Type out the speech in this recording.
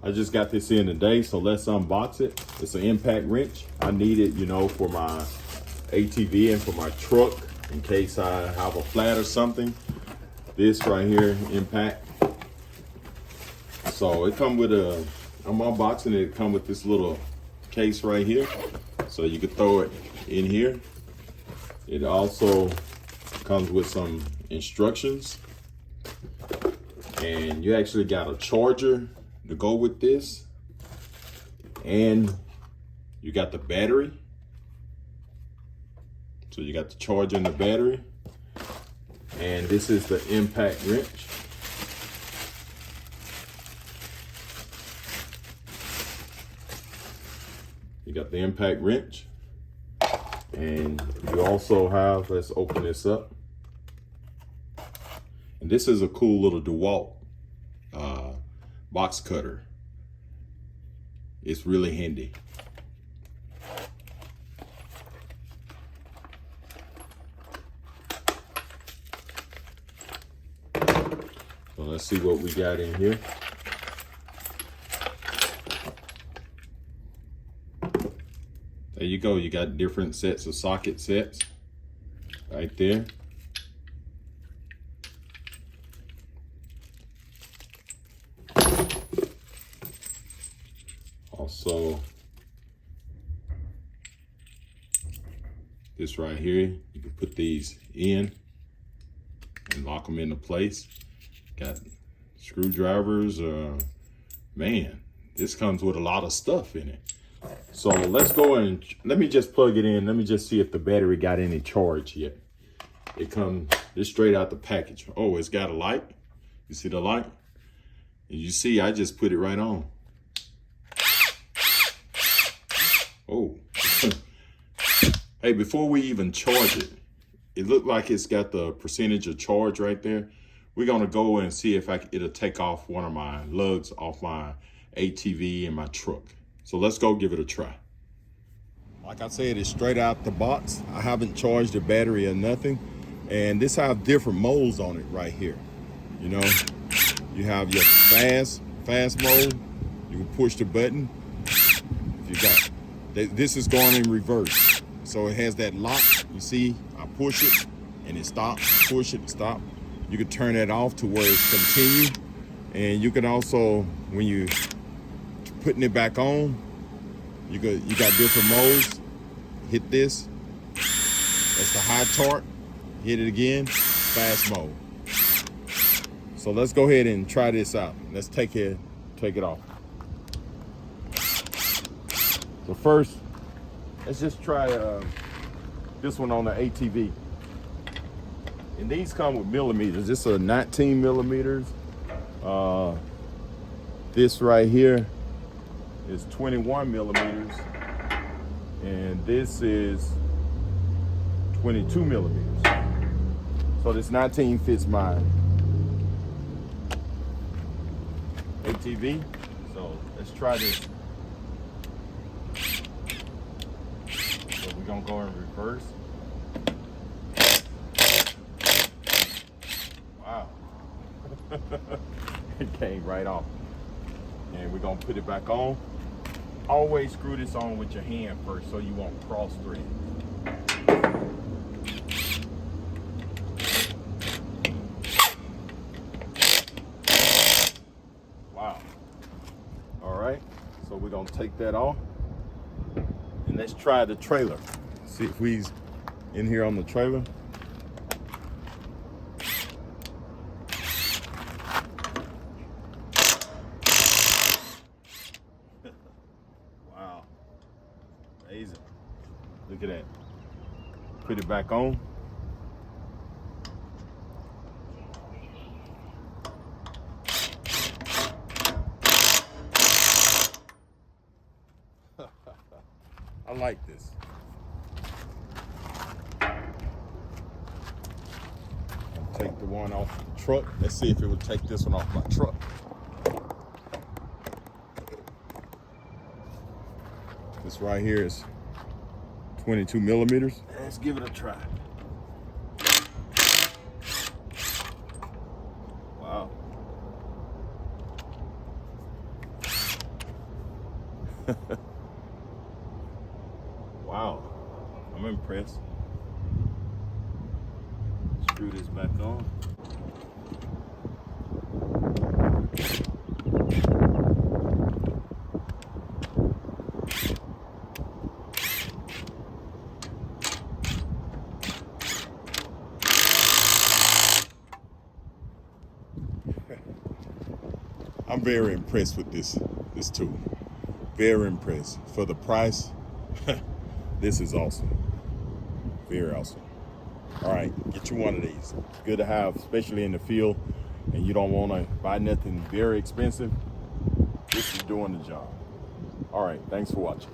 I just got this in today, so let's unbox it. It's an impact wrench. I need it, you know, for my ATV and for my truck in case I have a flat or something. This right here, impact. So it come with a, I'm unboxing it, come with this little case right here. So you could throw it in here. It also comes with some instructions. And you actually got a charger to go with this, and you got the battery. So you got the charger and the battery, and this is the impact wrench. You got the impact wrench, and you also have, let's open this up, and this is a cool little DeWalt box cutter. It's really handy. So let's see what we got in here. There you go. You got different sets of socket sets right there. Also, this right here, you can put these in and lock them into place. Got screwdrivers. Man, this comes with a lot of stuff in it. So let's go and let me just plug it in. Let me just see if the battery got any charge yet. It comes this straight out the package. Oh, it's got a light. You see the light? And you see, I just put it right on. Oh, hey, before we even charge it, it looked like it's got the percentage of charge right there. We're gonna go and see if it'll take off one of my lugs off my ATV and my truck. So let's go give it a try. Like I said, it's straight out the box. I haven't charged the battery or nothing. And this have different modes on it right here. You know, you have your fast mode. You can push the button. If you got, this is going in reverse. So it has that lock. You see, I push it and it stops, push it, stop. You can turn that off to where it's continue. And you can also, when you putting it back on, you got different modes. Hit this, that's the high torque. Hit it again, fast mode. So let's go ahead and try this out. Let's take it off. So first, let's just try this one on the ATV. And these come with millimeters. This is a 19 millimeters. This right here is 21 millimeters. And this is 22 millimeters. So this 19 fits my ATV. So let's try this. So we're gonna go in reverse. Wow. It came right off. And we're gonna put it back on. Always screw this on with your hand first so you won't cross thread. Wow. All right, so we're gonna take that off. And let's try the trailer. See if we's in here on the trailer. Wow, amazing. Look at that. Put it back on. I like this. I'll take the one off the truck. Let's see if it would take this one off my truck. This right here is 22 millimeters. Let's give it a try. Wow. Wow, I'm impressed. Screw this back on. I'm very impressed with this tool. Very impressed. For the price, this is awesome. Very awesome. All right, get you one of these. It's good to have, especially in the field, and you don't want to buy nothing very expensive. This is doing the job. All right, thanks for watching.